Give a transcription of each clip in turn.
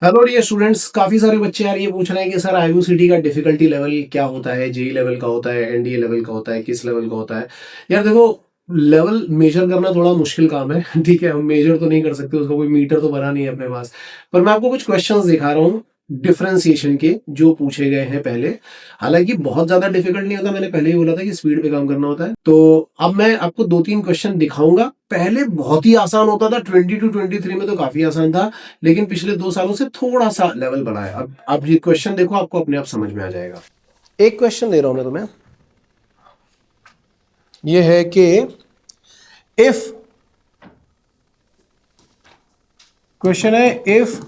Hello dear students, काफी सारे बच्चे यार ये पूछ रहे हैं कि सर आईयूसीटी का डिफिकल्टी लेवल क्या होता है, जेई लेवल का होता है, एनडीए लेवल का होता है, किस लेवल का होता है। यार देखो, लेवल मेजर करना थोड़ा मुश्किल काम है। ठीक है, हम मेजर तो नहीं कर सकते, उसका कोई मीटर तो बना नहीं है अपने पास। पर मैं आपको कुछ क्वेश्चंस दिखा रहा हूँ डिफरेंशिएशन के, जो पूछे गए हैं पहले। हालांकि बहुत ज्यादा डिफिकल्ट नहीं होता, मैंने पहले ही बोला था कि स्पीड पे काम करना होता है। तो अब मैं आपको दो तीन क्वेश्चन दिखाऊंगा। पहले बहुत ही आसान होता था, 20 to 23 में तो काफी आसान था, लेकिन पिछले 2 सालों से थोड़ा सा लेवल बढ़ा है। अब आप ये क्वेश्चन देखो, आपको अपने आप समझ में आ जाएगा। एक क्वेश्चन दे रहा हूं मैं तुम्हें, ये है कि इफ, क्वेश्चन है if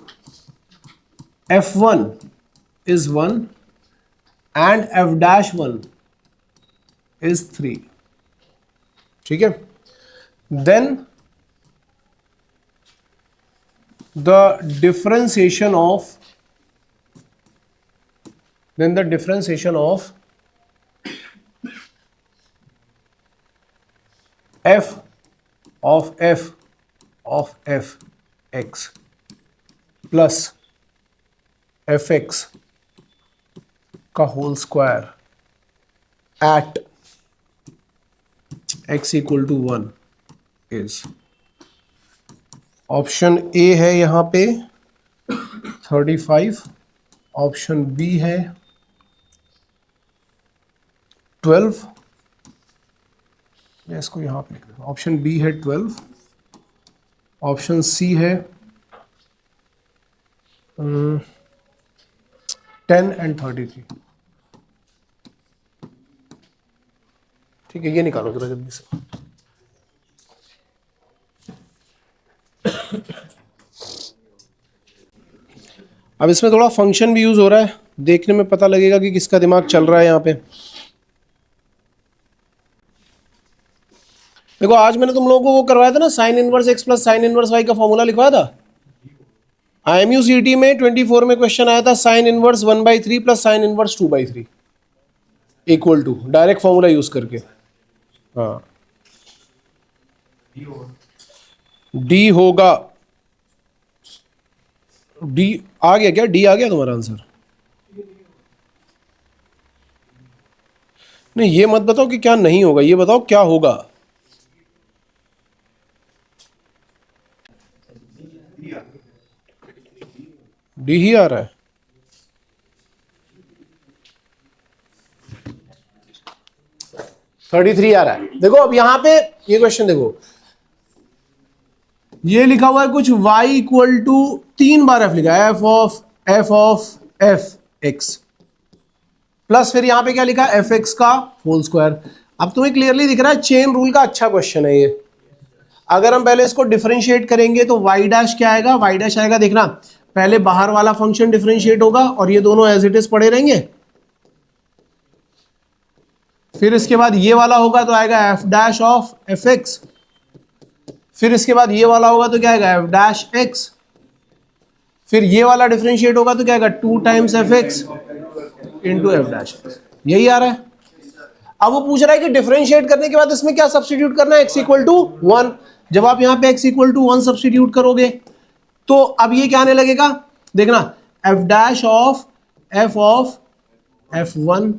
f1 is 1 and f dash 1 is 3, ठीक है, then the differentiation of then the differentiation of f of x plus fx का whole square at x equal to 1 is, option A है यहां पे 35, option B है 12, इसको यहां पे, ऑप्शन बी है 12, ऑप्शन सी है 10 एंड 33। ठीक है, ये निकालो जरा जल्दी से। अब इसमें थोड़ा फंक्शन भी यूज हो रहा है, देखने में पता लगेगा कि किसका दिमाग चल रहा है यहाँ पे। देखो, आज मैंने तुम लोगों को वो करवाया था ना, sine inverse x plus sine inverse y का फॉर्मूला लिखवाया था। IMUCT में 24 में क्वेश्चन आया था, sine inverse 1/3 plus sine inverse 2/3 equal to, direct formula use करके। हाँ, डी होगा, डी आ गया क्या? डी आ गया तुम्हारा आंसर? नहीं, ये मत बताओ कि क्या नहीं होगा, ये बताओ क्या होगा। डी ही आ रहा है। थर्टी थ्री आ रहा है। देखो अब यहां पे ये क्वेश्चन देखो, ये लिखा हुआ है कुछ y इक्वल टू 3 बार f लिखा है, f ऑफ f x प्लस फिर यहां पे क्या लिखा है, एफ एक्स का होल स्क्वायर। अब तुम्हें क्लियरली दिख रहा है चेन रूल का अच्छा क्वेश्चन है ये। अगर हम पहले इसको डिफरेंशिएट करेंगे तो y डैश क्या आएगा, y डैश आएगा, देखना पहले बाहर वाला फंक्शन डिफरेंशिएट होगा और ये दोनों एज इट इज पड़े रहेंगे। फिर इसके बाद ये वाला होगा तो आएगा F dash of F x. फिर इसके बाद ये वाला होगा तो क्या आएगा, एफ डैश एक्स। फिर ये वाला डिफरेंशिएट होगा तो क्या आएगा, 2 times F x into f dash x. यही आ रहा है। अब वो पूछ रहा है कि डिफरेंशिएट करने के बाद इसमें क्या सब्स्टिट्यूट करना है, x इक्वल टू 1। जब आप यहां पे x इक्वल टू 1 सब्स्टिट्यूट करोगे तो अब ये क्या आने लगेगा, देखना, F dash of f1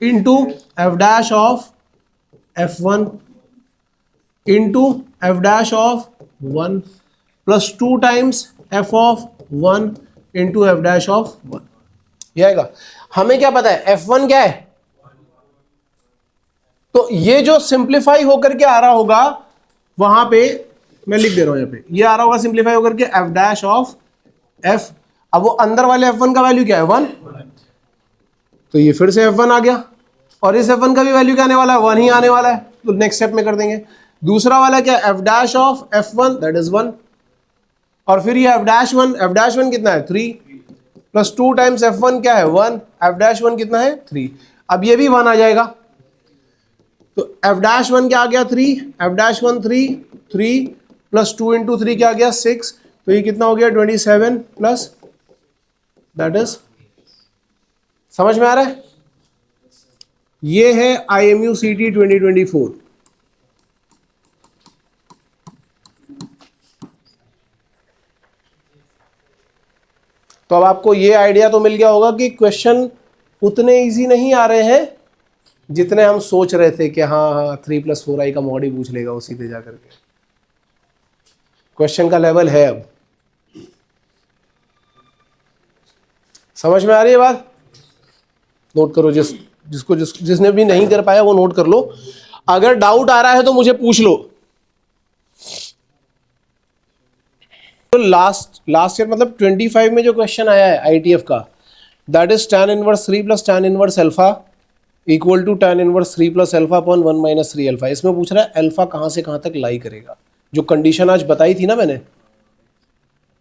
into f dash of f1 into f dash of 1 plus 2 times f of 1 into f dash of 1। यह आएगा। हमें क्या पता है f1 क्या है, तो ये जो सिंप्लीफाई होकर के आ रहा होगा वहां पे मैं लिख दे रहा हूं, यहां पे ये आ रहा होगा सिंप्लीफाई होकर के एफ डैश ऑफ एफ। अब वो अंदर वाले f1 का वैल्यू क्या है, 1, तो ये फिर से f1 आ गया, और इस f1 का भी वैल्यू क्या आने वाला है, 1 ही आने वाला है, तो नेक्स्ट स्टेप में कर देंगे। दूसरा वाला क्या, F dash of f1 that is 1, और फिर ये एफ डैश वन कितना है, 3 प्लस 2 टाइम्स f1 क्या है, 1, एफ डैश 1 कितना है, 3। अब ये भी 1 आ जाएगा, तो एफ डैश 1 क्या आ गया, 3, एफ डैश 1 3 प्लस 2 इंटू 3 क्या आ गया, 6, तो ये कितना हो गया, 27 प्लस, दैट इज, समझ में आ रहा है। ये है IMUCT 2024। तो अब आपको ये आइडिया तो मिल गया होगा कि क्वेश्चन उतने इजी नहीं आ रहे हैं जितने हम सोच रहे थे कि हाँ हाँ 3+4i का मॉड ही पूछ लेगा वो सीधे जा करके। क्वेश्चन का लेवल है अब, समझ में आ रही है बात? नोट करो, जिसने भी नहीं कर पाया वो नोट कर लो। अगर डाउट आ रहा है तो मुझे पूछ लो। तो लास्ट ईयर मतलब 25 में जो क्वेश्चन आया है आईटीएफ का, that is tan inverse 3 plus tan inverse alpha equal to tan inverse 3 plus alpha upon 1 minus 3 alpha. इसमें पूछ रहा है अल्फा कहां से कहां तक लाई करेगा। जो कंडीशन आज बताई थी ना मैंने,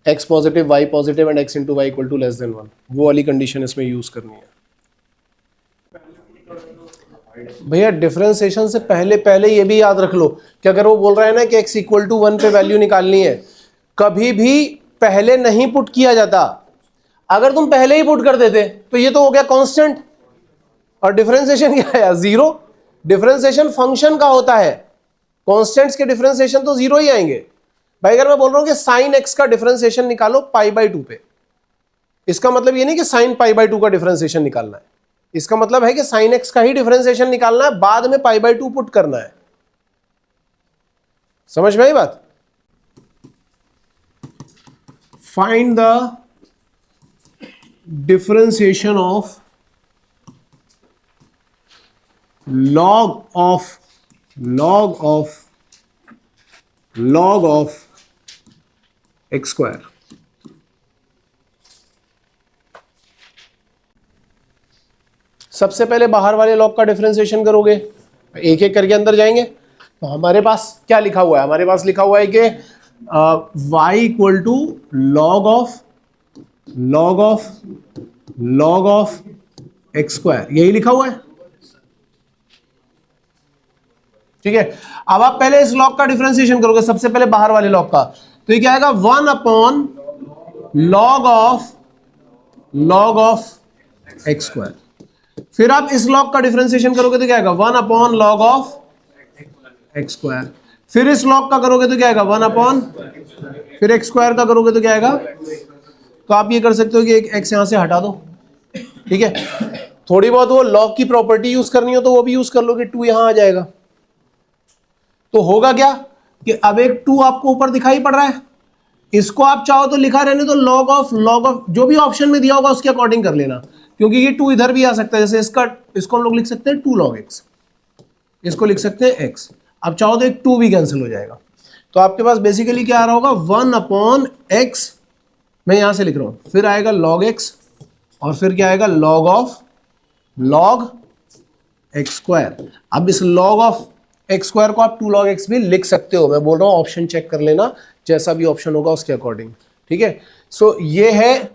x positive y positive and x into y equal to less than 1, वो वाली कंडीशन इसमें यूज करनी है। भैया डिफरेंशिएशन से पहले ये भी याद रख लो कि अगर वो बोल रहा है ना कि x इक्वल टू 1 पे वैल्यू निकालनी है, कभी भी पहले नहीं पुट किया जाता। अगर तुम पहले ही पुट कर देते तो ये तो हो गया कांस्टेंट, और डिफरेंशिएशन क्या है? जीरो। डिफरेंशिएशन फंक्शन का होता है, कांस्टेंट्स के डिफरेंशिएशन तो जीरो ही आएंगे। भाई अगर मैं बोल रहा हूं कि साइन एक्स का डिफरेंशिएशन निकालो π/2 पे, इसका मतलब ये नहीं कि साइन π/2 का डिफरेंशिएशन निकालना है, इसका मतलब है कि साइन एक्स का ही डिफरेंशिएशन निकालना है, बाद में π/2 पुट करना है। समझ में आई बात? Find the differentiation of log of x square. सबसे पहले बाहर वाले लॉग का डिफरेंशिएशन करोगे, एक एक करके अंदर जाएंगे। तो हमारे पास क्या लिखा हुआ है? हमारे पास लिखा हुआ है कि y equal to log of x square, यही लिखा हुआ है। ठीक है, अब आप पहले इस लॉग का डिफरेंशिएशन करोगे, सबसे पहले बाहर वाले लॉग का, तो ये क्या आएगा? 1 upon log of x square. फिर आप इस लॉग का डिफरेंशिएशन करोगे तो क्या आएगा? 1 upon log of x square. फिर इस लॉग का करोगे तो क्या आएगा? 1 अपॉन, फिर x स्क्वायर का करोगे तो क्या आएगा? तो आप ये कर सकते हो कि एक x यहां से हटा दो। ठीक है, थोड़ी बहुत वो लॉग की प्रॉपर्टी यूज करनी हो तो वो भी यूज कर लो कि 2 यहां आ जाएगा। तो होगा क्या कि अब एक 2 आपको ऊपर दिखाई पड़ रहा है, इसको आप चाहो तो लिखा रहने तो log ऑफ जो भी ऑप्शन में दिया होगा उसके अकॉर्डिंग कर लेना, क्योंकि ये 2 इधर भी आ सकता है। जैसे इसको हम लोग लिख सकते हैं 2 log x, इसको लिख सकते हैं x। अब चाहो तो एक 2 भी कैंसिल हो जाएगा। तो आपके पास बेसिकली क्या आ रहा होगा? 1 अपॉन x, मैं यहां से लिख रहा हूं, फिर आएगा log x, और फिर क्या आएगा? log x square. अब इस log ऑफ x स्क्वायर को आप 2 log x भी लिख सकते हो। मैं बोल रहा हूं ऑप्शन चेक कर लेना, जैसा भी ऑप्शन होगा उसके अकॉर्डिंग। ठीक है, सो ये है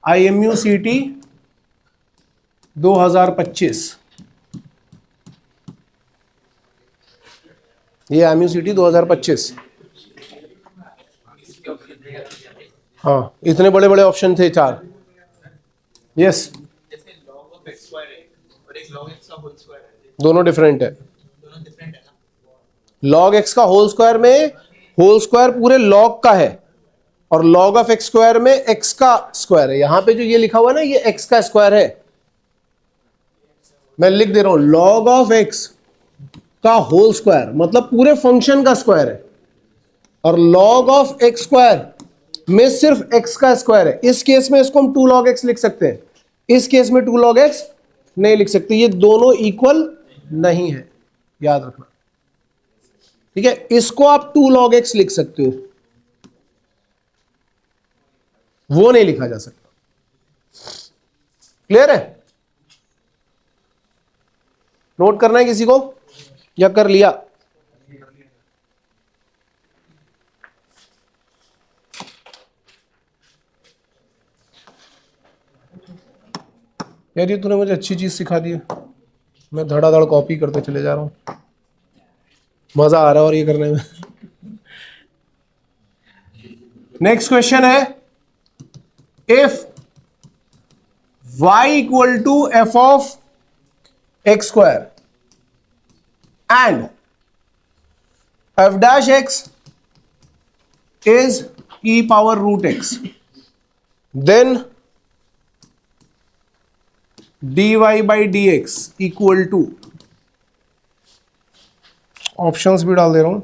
IMUCT 2025, ये IMUCT 2025। हाँ, इतने बड़े बड़े ऑप्शन थे, 4। यस, दोनों डिफरेंट है। log x का होल स्क्वायर में होल स्क्वायर पूरे log का है, और log ऑफ x स्क्वायर में x का स्क्वायर है। यहां पे जो ये लिखा हुआ है ना, ये x का स्क्वायर है। मैं लिख दे रहा हूं log ऑफ x का होल स्क्वायर मतलब पूरे फंक्शन का स्क्वायर है, और log ऑफ x स्क्वायर में सिर्फ x का स्क्वायर है। इस केस में इसको हम 2 log x लिख सकते हैं, इस केस में 2 log x नहीं लिख सकते, ये दोनों इक्वल नहीं है, याद रखना। ठीक है, इसको आप 2 log x लिख सकते हो, वो नहीं लिखा जा सकता। क्लियर है? नोट करना है किसी को या कर लिया? यार ये तूने मुझे अच्छी चीज सिखा दी है, मैं धड़ाधड़ कॉपी करते चले जा रहा हूं, मजा आ रहा है और ये करने में। नेक्स्ट क्वेश्चन है, if y equal to f of x square and f dash x is e power root x, then dy by d x equal to, options भी डाल दे रहा हूं,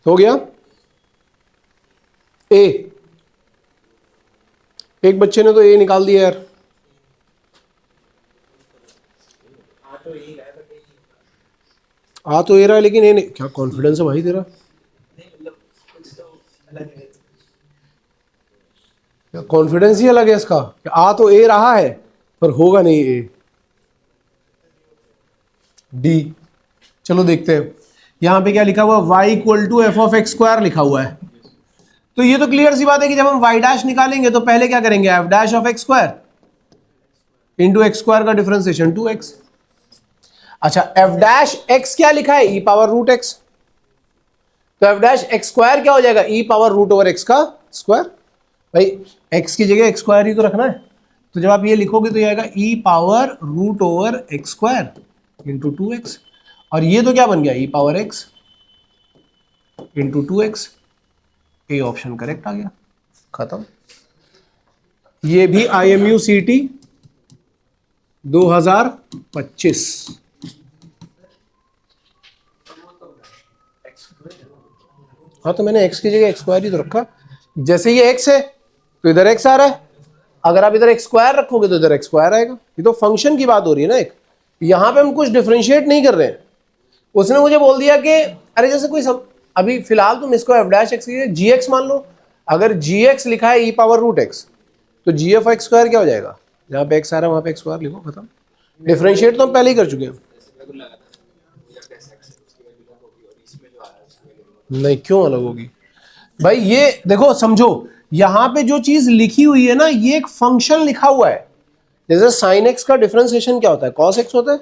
हो गया। ए, एक बच्चे ने तो ए निकाल दिया यार। आ तो ए रहा है लेकिन ए नहीं, क्या कॉन्फिडेंस है भाई तेरा, क्या कॉन्फिडेंस ही अलग है इसका, आ तो ए रहा है पर होगा नहीं ए। डी, चलो देखते हैं यहां पे क्या लिखा हुआ, y equal to f of x square लिखा हुआ है। तो ये तो क्लियर सी बात है कि जब हम y डैश निकालेंगे तो पहले क्या करेंगे, F dash of x square into x square का डिफरेंशिएशन 2x। अच्छा, एफ डैश एक्स क्या लिखा है, ई पावर रूट एक्स, तो एफ डैश एक्स स्क्वायर क्या हो जाएगा, ई पावर रूट ओवर एक्स का स्क्वायर। भाई एक्स की जगह एक्स स्क्वायर ही तो रखना है, तो जब आप ये लिखोगे तो ये आएगा e power root over x square into 2x, और ये तो क्या बन गया, e power x into 2x। A option correct आ गया, खत्म। ये भी IMU CT 2025। हाँ तो मैंने x की जगह एक्स स्क्वायर ही तो रखा, जैसे ये x है तो इधर x आ रहा है, अगर आप इधर एक्स स्क्वायर रखोगे तो इधर एक्स स्क्वायर आएगा। ये तो फंक्शन की बात हो रही है ना, एक यहां पे हम कुछ डिफरेंशिएट नहीं कर रहे हैं। उसने मुझे बोल दिया कि अरे जैसे कोई अभी फिलहाल तुम इसको एफ डैश एक्स जी एक्स मान लो, अगर जी एक्स लिखा है ई पावर रूट एक्स तो जी एफ एक्स स्क्वायर क्या हो जाएगा, जहां पे एक्स आ रहा है वहां पे एक्स स्क्वायर लिखो, खत्म। डिफरेंशिएट तो हम पहले ही कर चुके हैं। नहीं, क्यों अलग होगी भाई, ये देखो समझो, यहां पे जो चीज लिखी हुई है ना, ये एक फंक्शन लिखा हुआ है। जैसे साइन एक्स का डिफरेंशिएशन क्या होता है, कॉस एक्स होता है,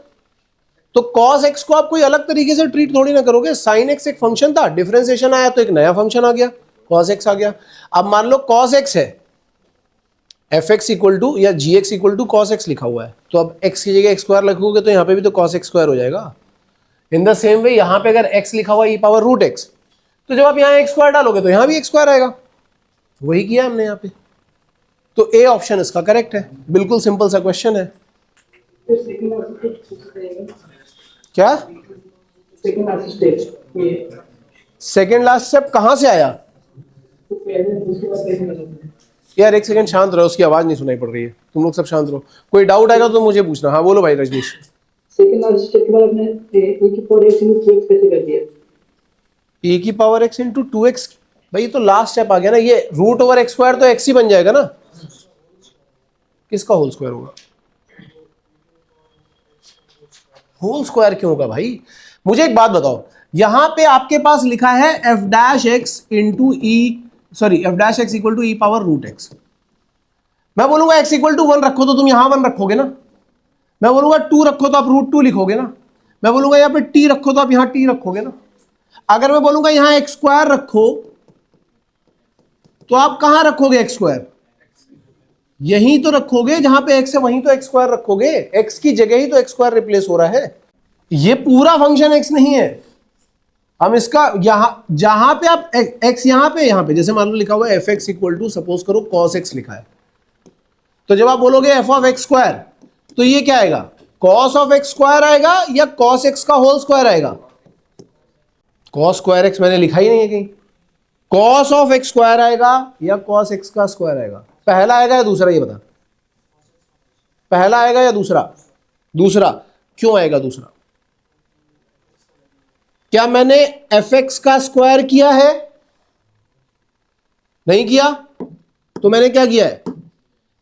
तो कॉस एक्स को आप कोई अलग तरीके से ट्रीट थोड़ी ना करोगे। साइन एक्स एक फंक्शन था, डिफरेंशिएशन आया तो एक नया फंक्शन आ गया, कॉस एक्स आ गया। अब मान लो कॉस एक्स है, एफ एक्स इक्वल टू या g x equal to cos x लिखा हुआ है, तो अब एक्स की जगह एक्स स्क्वायर लिखोगे तो यहाँ पे भी तो कॉस एक्स स्क्वायर हो जाएगा। इन द सेम वे यहाँ पे अगर एक्स लिखा हुआ ई पावर रूट एक्स, तो जब आप यहाँ एक्स स्क्वायर डालोगे तो यहाँ भी एक्स स्क्वायर आएगा। वही किया हमने यहाँ पे, तो ए ऑप्शन इसका करेक्ट है। बिल्कुल सिंपल सा क्वेश्चन है। क्या सेकेंड लास्ट स्टेप कहां से आया यार, एक सेकंड शांत रहो, उसकी आवाज नहीं सुनाई पड़ रही है, तुम लोग सब शांत रहो। कोई डाउट आएगा तो मुझे पूछना। हाँ बोलो भाई रजनीश। सेकंड लास्ट स्टेप के बाद आपने e की पावर x into 2x कैसे कर दिया, e की पावर x into 2x, भाई तो लास्ट स्टेप आ गया ना, ये रूट ओवर एक्स स्क्वायर तो x ही बन जाएगा ना, किसका होल स्क्वायर होगा, होल स्क्वायर क्यों होगा भाई। मुझे एक बात बताओ, यहां पे आपके पास लिखा है f dash x into f dash x equal to e power root x. मैं बोलूंगा एक्स इक्वल टू 1 रखो तो तुम यहां 1 रखोगे ना, मैं बोलूंगा 2 रखो तो आप रूट 2 लिखोगे ना, मैं बोलूंगा यहां पे t रखो तो आप यहां t रखोगे ना। अगर मैं बोलूंगा यहां एक्स स्क्वायर रखो तो आप कहां रखोगे एक्स स्क्वायर, यहीं तो रखोगे जहां पे x है वहीं तो एक्स स्क्वायर रखोगे, x की जगह ही तो एक्स स्क्वायर रिप्लेस हो रहा है। ये पूरा फंक्शन x नहीं है, हम इसका यहां जहां पे आप x यहां पे जैसे मान लो लिखा हुआ है f x equal to suppose करो कॉस एक्स लिखा है, तो जब आप बोलोगे एफ ऑफ एक्स स्क्वायर तो ये क्या आएगा, कॉस ऑफ एक्स स्क्वायर आएगा या कॉस एक्स का होल स्क्वायर आएगा। कॉस स्क्वायर एक्स मैंने लिखा ही नहीं है कहीं, कॉस ऑफ एक्स स्क्वायर आएगा या कॉस एक्स का स्क्वायर आएगा, पहला आएगा या दूसरा, ये बता, पहला आएगा या दूसरा, दूसरा। क्यों आएगा दूसरा, क्या मैंने एफ एक्स का स्क्वायर किया है, नहीं किया, तो मैंने क्या किया है,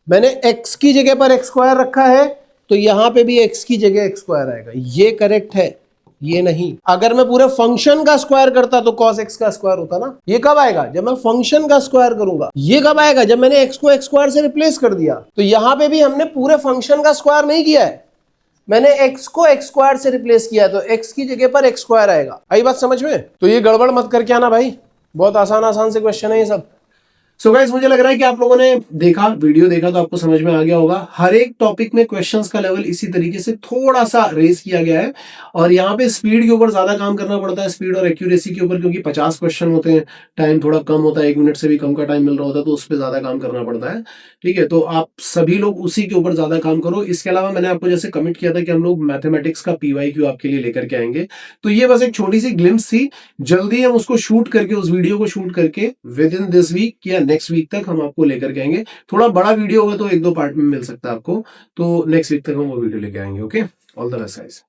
मैंने x की जगह पर एक्स स्क्वायर रखा है, तो यहां पे भी x की जगह एक्स स्क्वायर आएगा, ये करेक्ट है, ये नहीं। अगर मैं पूरे फंक्शन का स्क्वायर करता तो cos x का स्क्वायर होता ना, ये कब आएगा, जब मैं फंक्शन का स्क्वायर करूंगा। ये कब आएगा, जब मैंने x को एक्स स्क्वायर से रिप्लेस कर दिया। तो यहां पे भी हमने पूरे फंक्शन का स्क्वायर नहीं किया है, मैंने x को x स्क्वायर से रिप्लेस किया तो x की जगह पर x स्क्वायर आएगा। आई बात समझ में? तो ये गड़बड़ मत करके आना भाई, बहुत आसान आसान से क्वेश्चन है ये सब। सो गाइस मुझे लग रहा है कि आप लोगों ने वीडियो देखा तो आपको समझ में आ गया होगा। हर एक टॉपिक में क्वेश्चंस का लेवल इसी तरीके से थोड़ा सा रेस किया गया है और यहाँ पे स्पीड के ऊपर ज्यादा काम करना पड़ता है, स्पीड और एक्यूरेसी के ऊपर, क्योंकि 50 क्वेश्चन होते हैं, टाइम थोड़ा कम होता है, 1 मिनट से भी कम का टाइम मिल रहा होता है, तो उस पर ज्यादा काम करना पड़ता है। ठीक है, तो आप सभी लोग उसी के ऊपर ज्यादा काम करो। इसके अलावा मैंने आपको जैसे कमिट किया था कि हम लोग मैथमेटिक्स का PYQ आपके लिए लेकर के आएंगे, तो ये बस एक छोटी सी ग्लिम्स थी। जल्दी हम उसको शूट करके, उस वीडियो को शूट करके विद इन दिस वीक या नेक्स्ट वीक तक हम आपको लेकर के आएंगे। थोड़ा बड़ा वीडियो होगा तो 1-2 पार्ट में मिल सकता है आपको, तो नेक्स्ट वीक तक हम वो वीडियो लेके आएंगे। Okay, all the best guys.